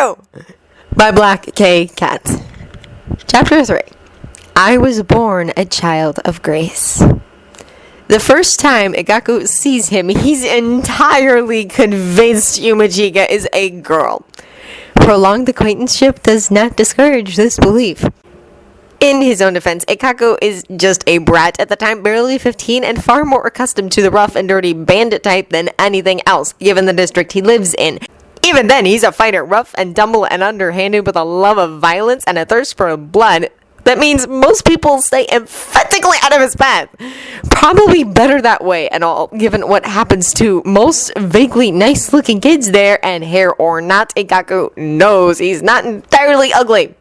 Ikkaku! By Black K. Cat. Chapter 3. I was born a child of grace. The first time Ikkaku sees him, he's entirely convinced Yumichika is a girl. Prolonged acquaintanceship does not discourage this belief. In his own defense, Ikkaku is just a brat at the time, barely 15, and far more accustomed to the rough and dirty bandit type than anything else, given the district he lives in. Even then, he's a fighter, rough and tumble and underhanded with a love of violence and a thirst for blood. That means most people stay emphatically out of his path. Probably better that way and all, given what happens to most vaguely nice-looking kids there, and hair or not, Ikkaku knows he's not entirely ugly.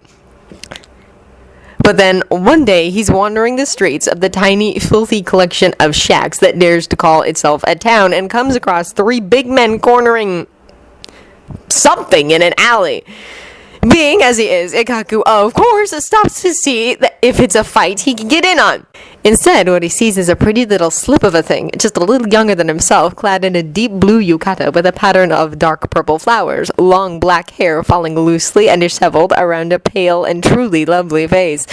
But then, one day, he's wandering the streets of the tiny, filthy collection of shacks that dares to call itself a town and comes across 3 big men cornering something in an alley. Being as he is, Ikkaku, of course, stops to see that if it's a fight he can get in on. Instead, what he sees is a pretty little slip of a thing, just a little younger than himself, clad in a deep blue yukata with a pattern of dark purple flowers, long black hair falling loosely and disheveled around a pale and truly lovely face.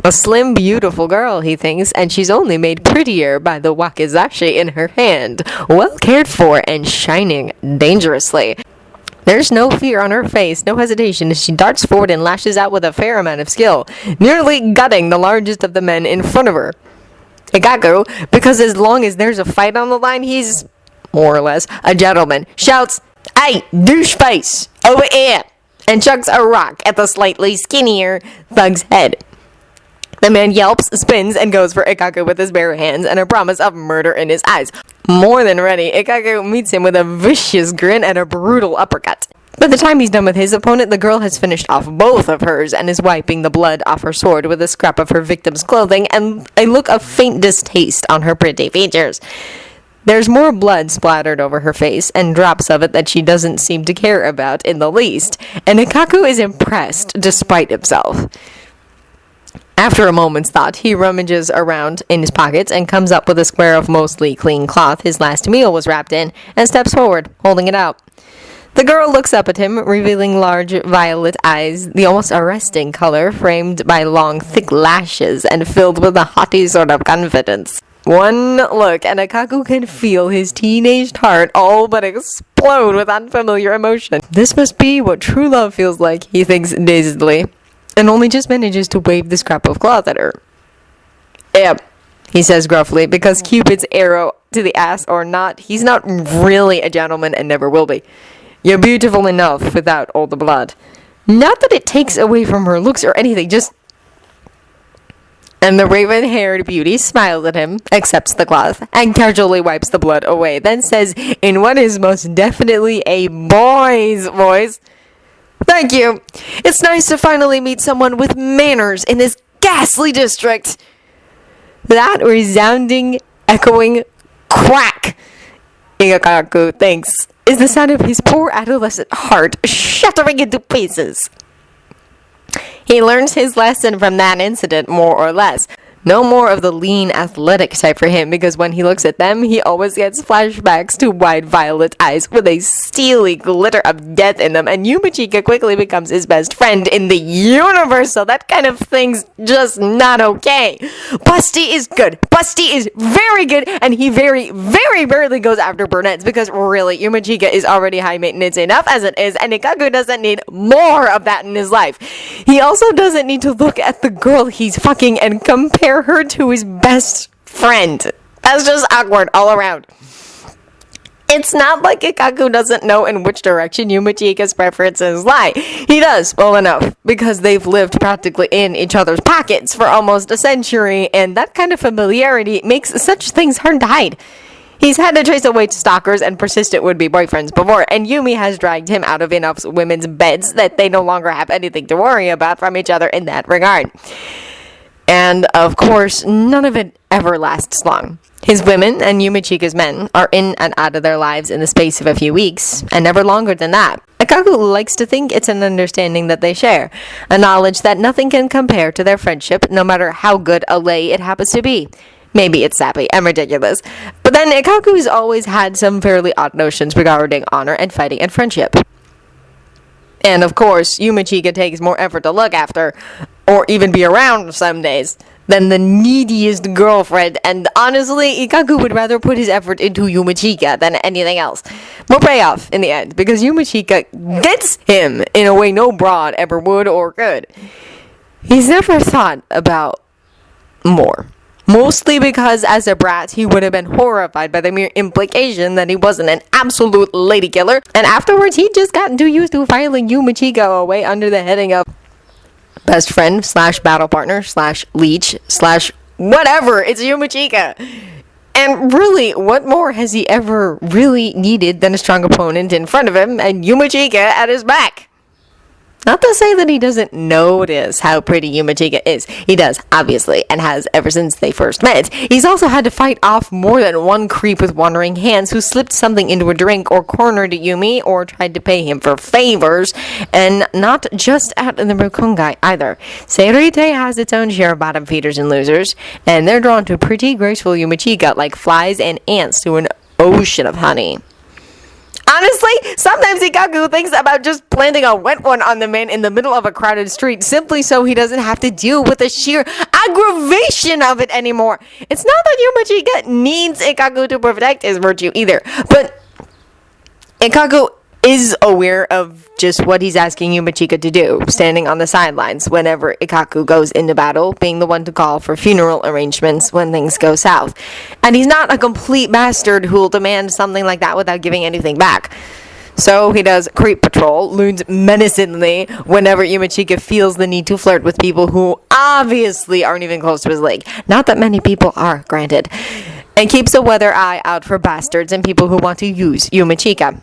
A slim, beautiful girl, he thinks, and she's only made prettier by the wakizashi in her hand, well cared for and shining dangerously. There's no fear on her face, no hesitation, as she darts forward and lashes out with a fair amount of skill, nearly gutting the largest of the men in front of her. Ikkaku, because as long as there's a fight on the line, he's, more or less, a gentleman, shouts, "Hey, douche face, over here!" and chucks a rock at the slightly skinnier thug's head. The man yelps, spins, and goes for Ikkaku with his bare hands and a promise of murder in his eyes. More than ready, Ikkaku meets him with a vicious grin and a brutal uppercut. By the time he's done with his opponent, the girl has finished off both of hers and is wiping the blood off her sword with a scrap of her victim's clothing and a look of faint distaste on her pretty features. There's more blood splattered over her face and drops of it that she doesn't seem to care about in the least, and Ikkaku is impressed despite himself. After a moment's thought, he rummages around in his pockets and comes up with a square of mostly clean cloth his last meal was wrapped in, and steps forward, holding it out. The girl looks up at him, revealing large violet eyes, the almost arresting color, framed by long, thick lashes, and filled with a haughty sort of confidence. One look, and Ikkaku can feel his teenaged heart all but explode with unfamiliar emotion. This must be what true love feels like, he thinks dazedly, and only just manages to wave the scrap of cloth at her. "Yep," he says gruffly, because Cupid's arrow to the ass or not, he's not really a gentleman and never will be. You're beautiful enough without all the blood. Not that it takes away from her looks or anything, just... And the raven-haired beauty smiles at him, accepts the cloth, and casually wipes the blood away, then says, in what is most definitely a boy's voice, "Thank you. It's nice to finally meet someone with manners in this ghastly district." That resounding, echoing crack, Ikkaku thinks, is the sound of his poor adolescent heart shattering into pieces. He learns his lesson from that incident, more or less. No more of the lean, athletic type for him, because when he looks at them, he always gets flashbacks to wide violet eyes with a steely glitter of death in them, and Yumichika quickly becomes his best friend in the universe, so that kind of thing's just not okay. Busty is good. Busty is very good, and he very, very rarely goes after brunettes, because really, Yumichika is already high maintenance enough as it is, and Ikkaku doesn't need more of that in his life. He also doesn't need to look at the girl he's fucking and compare her to his best friend. That's just awkward all around. It's not like Ikkaku doesn't know in which direction Yumichika's preferences lie. He does, well enough, because they've lived practically in each other's pockets for almost a century, and that kind of familiarity makes such things hard to hide. He's had to trace away to stalkers and persistent would-be boyfriends before, and Yumi has dragged him out of enough women's beds that they no longer have anything to worry about from each other in that regard. And, of course, none of it ever lasts long. His women and Yumichika's men are in and out of their lives in the space of a few weeks, and never longer than that. Ikkaku likes to think it's an understanding that they share, a knowledge that nothing can compare to their friendship, no matter how good a lay it happens to be. Maybe it's sappy and ridiculous, but then Ikkaku's always had some fairly odd notions regarding honor and fighting and friendship. And of course, Yumichika takes more effort to look after, or even be around some days, than the neediest girlfriend. And honestly, Ikkaku would rather put his effort into Yumichika than anything else. Will pay off in the end, because Yumichika gets him in a way no broad ever would or could. He's never thought about more. Mostly because as a brat, he would have been horrified by the mere implication that he wasn't an absolute lady killer. And afterwards, he just gotten too used to filing Yumichika away under the heading of best friend / battle partner / leech / whatever. It's Yumichika. And really, what more has he ever really needed than a strong opponent in front of him and Yumichika at his back? Not to say that he doesn't notice how pretty Yumichika is. He does, obviously, and has ever since they first met. He's also had to fight off more than one creep with wandering hands who slipped something into a drink or cornered Yumi or tried to pay him for favors, and not just at the Rukungai either. Seireitei has its own share of bottom feeders and losers, and they're drawn to pretty graceful Yumichika like flies and ants to an ocean of honey. Honestly, sometimes Ikkaku thinks about just planting a wet one on the man in the middle of a crowded street simply so he doesn't have to deal with the sheer aggravation of it anymore. It's not that Yumichika needs Ikkaku to protect his virtue either, but Ikkaku is aware of just what he's asking Yumichika to do, standing on the sidelines whenever Ikkaku goes into battle, being the one to call for funeral arrangements when things go south. And he's not a complete bastard who'll demand something like that without giving anything back. So he does creep patrol, loons menacingly whenever Yumichika feels the need to flirt with people who obviously aren't even close to his league. Not that many people are, granted. And keeps a weather eye out for bastards and people who want to use Yumichika.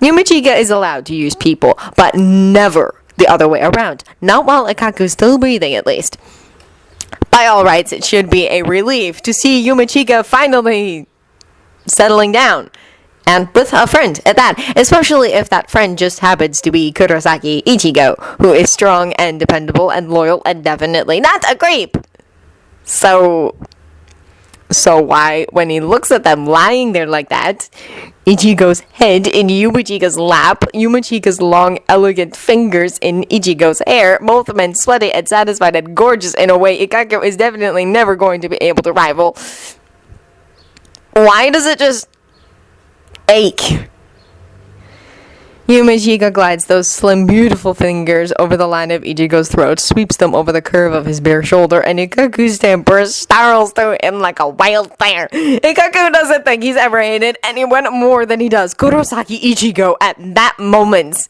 Yumichika is allowed to use people, but never the other way around. Not while Ikkaku's still breathing, at least. By all rights, it should be a relief to see Yumichika finally settling down. And with a friend at that, especially if that friend just happens to be Kurosaki Ichigo, who is strong and dependable and loyal and definitely not a creep. So why, when he looks at them lying there like that, Ichigo's head in Yumichika's lap, Yumichika's long, elegant fingers in Ichigo's hair, both men sweaty and satisfied and gorgeous in a way Ikkaku is definitely never going to be able to rival, why does it just ache? Yumichika glides those slim, beautiful fingers over the line of Ichigo's throat, sweeps them over the curve of his bare shoulder, and Ikkaku's temper snarls through him like a wildfire. Ikkaku doesn't think he's ever hated anyone more than he does Kurosaki Ichigo at that moment.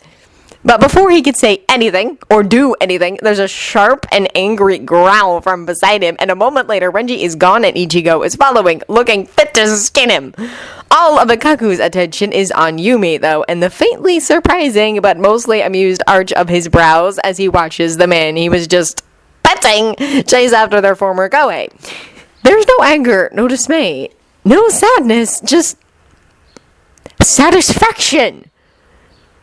But before he could say anything, or do anything, there's a sharp and angry growl from beside him, and a moment later, Renji is gone and Ichigo is following, looking fit to skin him. All of Ikkaku's attention is on Yumi, though, and the faintly surprising but mostly amused arch of his brows as he watches the man he was just petting chase after their former Koei. There's no anger, no dismay, no sadness, just satisfaction.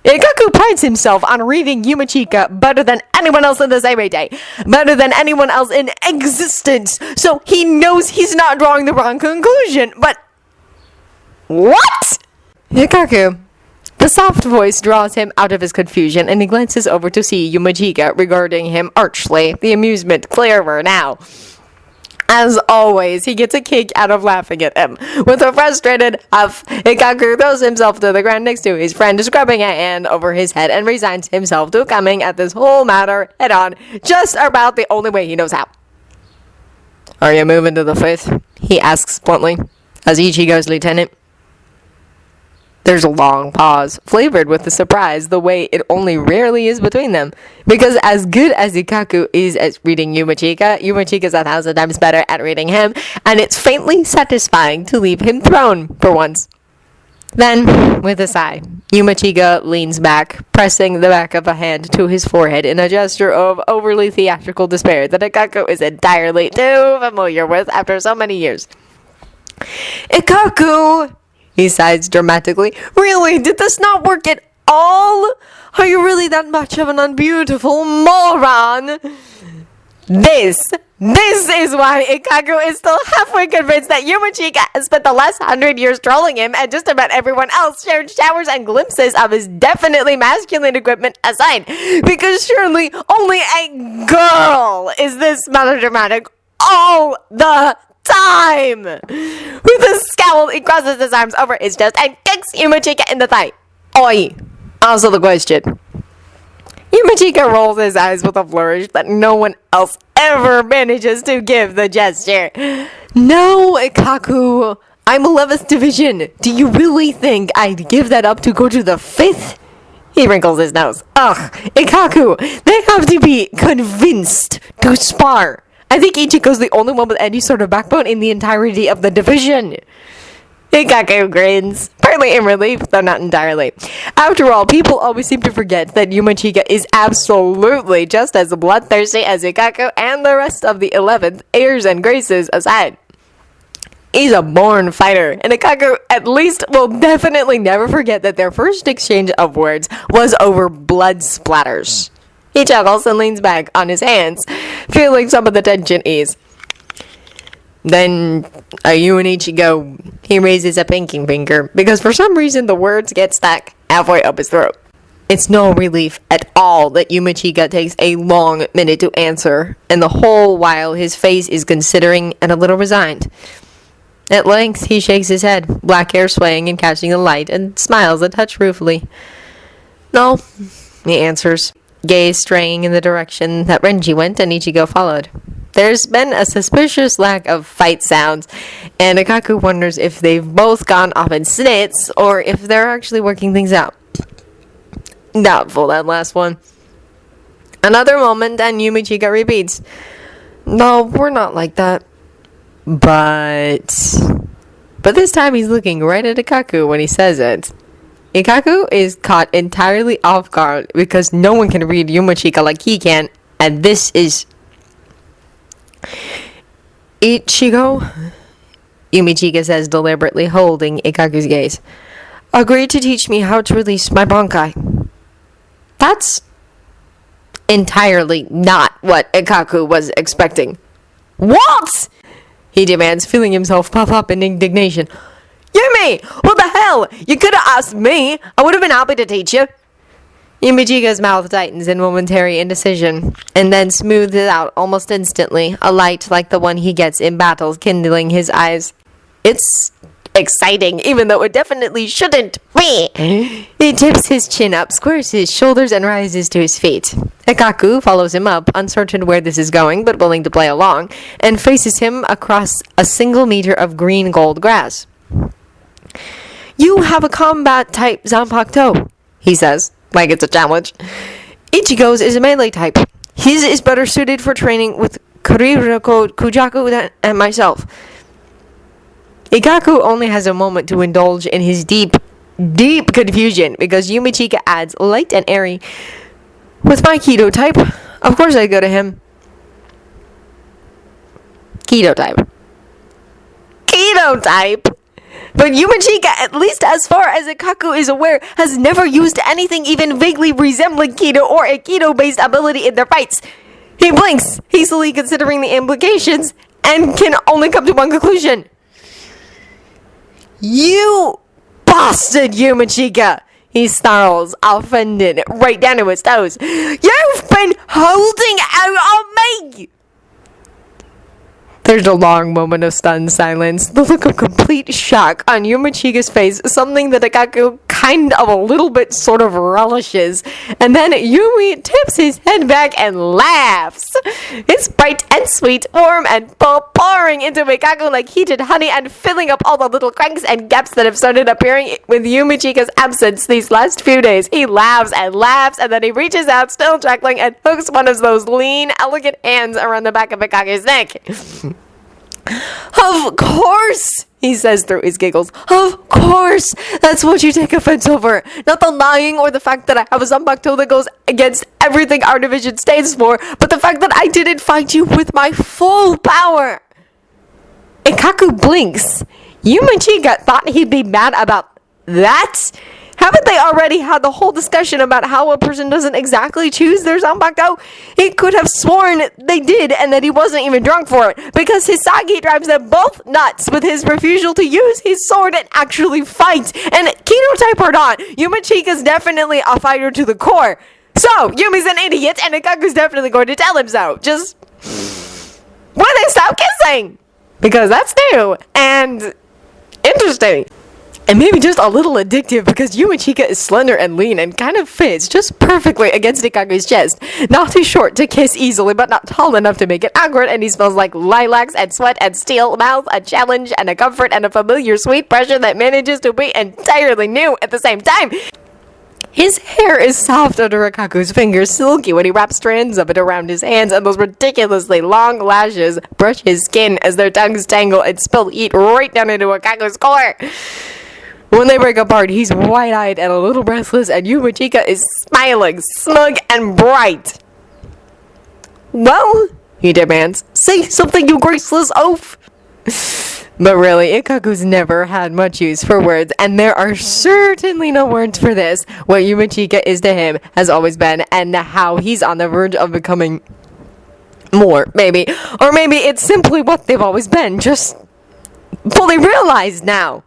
Ikkaku prides himself on reading Yumichika better than anyone else in the Seireitei, better than anyone else in existence, so he knows he's not drawing the wrong conclusion, but what? Ikkaku. The soft voice draws him out of his confusion, and he glances over to see Yumichika regarding him archly, the amusement clearer now. As always, he gets a kick out of laughing at him. With a frustrated huff, Ikkaku throws himself to the ground next to his friend, scrubbing a hand over his head, and resigns himself to coming at this whole matter head-on, just about the only way he knows how. "Are you moving to the 5th?" he asks bluntly, as Ichigo's lieutenant. There's a long pause, flavored with the surprise the way it only rarely is between them. Because as good as Ikkaku is at reading Yumichika, Yumichika's 1,000 times better at reading him, and it's faintly satisfying to leave him thrown, for once. Then, with a sigh, Yumichika leans back, pressing the back of a hand to his forehead in a gesture of overly theatrical despair that Ikkaku is entirely too familiar with after so many years. "Ikkaku!" he sighs dramatically. "Really, did this not work at all? Are you really that much of an unbeautiful moron?" This is why Ikkaku is still halfway convinced that Yumichika has spent the last 100 years trolling him, and just about everyone else shared showers and glimpses of his definitely masculine equipment aside. Because surely only a girl is this melodramatic all the time. With a scowl, he crosses his arms over his chest and kicks Yumichika in the thigh. Oi! Also the question. Yumichika rolls his eyes with a flourish that no one else ever manages to give the gesture. No, Ikkaku. I'm 11th division. Do you really think I'd give that up to go to the 5th? He wrinkles his nose. Ugh, Ikkaku, they have to be convinced to spar. I think Ichiko's the only one with any sort of backbone in the entirety of the division. Ikkaku grins, partly in relief, though not entirely. After all, people always seem to forget that Yumichika is absolutely just as bloodthirsty as Ikkaku and the rest of the 11th, airs and graces aside. He's a born fighter, and Ikkaku at least will definitely never forget that their first exchange of words was over blood splatters. He chuckles and leans back on his hands, feeling some of the tension ease. Then, you and Ichigo, he raises a pinky finger, because for some reason the words get stuck halfway up his throat. It's no relief at all that Yumichika takes a long minute to answer, and the whole while his face is considering and a little resigned. At length, he shakes his head, black hair swaying and catching the light, and smiles a touch ruefully. No, he answers, gaze straying in the direction that Renji went and Ichigo followed. There's been a suspicious lack of fight sounds, and Ikkaku wonders if they've both gone off in snits, or if they're actually working things out. Doubtful, that last one. Another moment, and Yumichika repeats, No, we're not like that. But this time he's looking right at Ikkaku when he says it. Ikkaku is caught entirely off guard, because no one can read Yumichika like he can, and this is... Ichigo, Yumichika says deliberately, holding Ikkaku's gaze, agreed to teach me how to release my Bankai. That's entirely not what Ikkaku was expecting. What? He demands, feeling himself puff up in indignation. Yumi, what the hell? You could have asked me. I would have been happy to teach you. Yumichika's mouth tightens in momentary indecision, and then smooths it out almost instantly, a light like the one he gets in battles kindling his eyes. It's exciting, even though it definitely shouldn't be. He tips his chin up, squares his shoulders, and rises to his feet. Ikkaku follows him up, uncertain where this is going, but willing to play along, and faces him across a single meter of green gold grass. You have a combat type Zanpakuto, he says, like it's a challenge. Ichigo's is a melee type. His is better suited for training with Kurirako Kujaku and myself. Ikkaku only has a moment to indulge in his deep confusion, because Yumichika adds, light and airy, with my Keto type, of course I go to him. Keto type. Keto type? But Yumichika, at least as far as Ikkaku is aware, has never used anything even vaguely resembling Keto or a Keto-based ability in their fights. He blinks, hastily considering the implications, and can only come to one conclusion. You bastard, Yumichika! He snarls, offended, right down to his toes. You've been holding out on me! There's a long moment of stunned silence, the look of complete shock on Yumichika's face, something that Ikkaku kind of a little bit sort of relishes, and then Yumi tips his head back and laughs. It's bright and sweet, warm and pouring into Ikkaku like heated honey, and filling up all the little cracks and gaps that have started appearing with Yumichika's absence these last few days. He laughs, and then he reaches out, still chuckling, and hooks one of those lean, elegant hands around the back of Ikkaku's neck. Of course, he says through his giggles. Of course, that's what you take offense over. Not the lying or the fact that I have a Zanpakuto that goes against everything our division stands for, but the fact that I didn't fight you with my full power. Ikkaku blinks. Yumichika thought he'd be mad about that? Haven't they already had the whole discussion about how a person doesn't exactly choose their zanpakuto? He could have sworn they did and that he wasn't even drunk for it, because Hisagi drives them both nuts with his refusal to use his sword and actually fight. And Kinotype or not, Yumichika's definitely a fighter to the core. So, Yumi's an idiot and Ikkaku's definitely going to tell him so. Just when they stop kissing. Because that's new and interesting. And maybe just a little addictive, because Yumichika is slender and lean and kind of fits just perfectly against Ikkaku's chest. Not too short to kiss easily, but not tall enough to make it awkward, and he smells like lilacs and sweat and steel mouth, a challenge and a comfort and a familiar sweet pressure that manages to be entirely new at the same time. His hair is soft under Ikkaku's fingers, silky when he wraps strands of it around his hands, and those ridiculously long lashes brush his skin as their tongues tangle and spill heat right down into Ikkaku's core. When they break apart, he's wide-eyed and a little breathless, and Yumichika is smiling, smug, and bright. Well, he demands, say something, you graceless oaf! But really, Ikkaku's never had much use for words, and there are certainly no words for this. What Yumichika is to him has always been, and how he's on the verge of becoming more, maybe. Or maybe it's simply what they've always been, just fully realized now.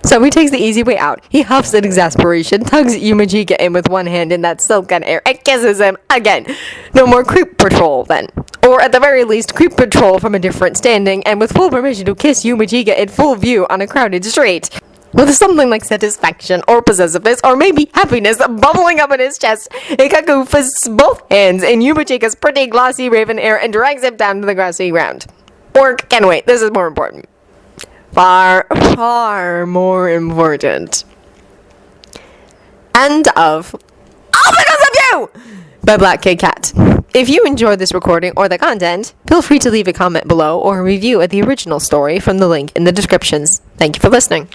So he takes the easy way out. He huffs in exasperation, tugs Yumichika in with one hand in that silken air, and kisses him again. No more creep patrol, then. Or at the very least, creep patrol from a different standing, and with full permission to kiss Yumichika in full view on a crowded street. With something like satisfaction, or possessiveness, or maybe happiness bubbling up in his chest, Ikkaku fists both hands in Yumichika's pretty glossy raven hair and drags him down to the grassy ground. Or, can wait, this is more important. Far, far more important. End of All Because of You! By Black K Cat. If you enjoyed this recording or the content, feel free to leave a comment below or a review of the original story from the link in the descriptions. Thank you for listening.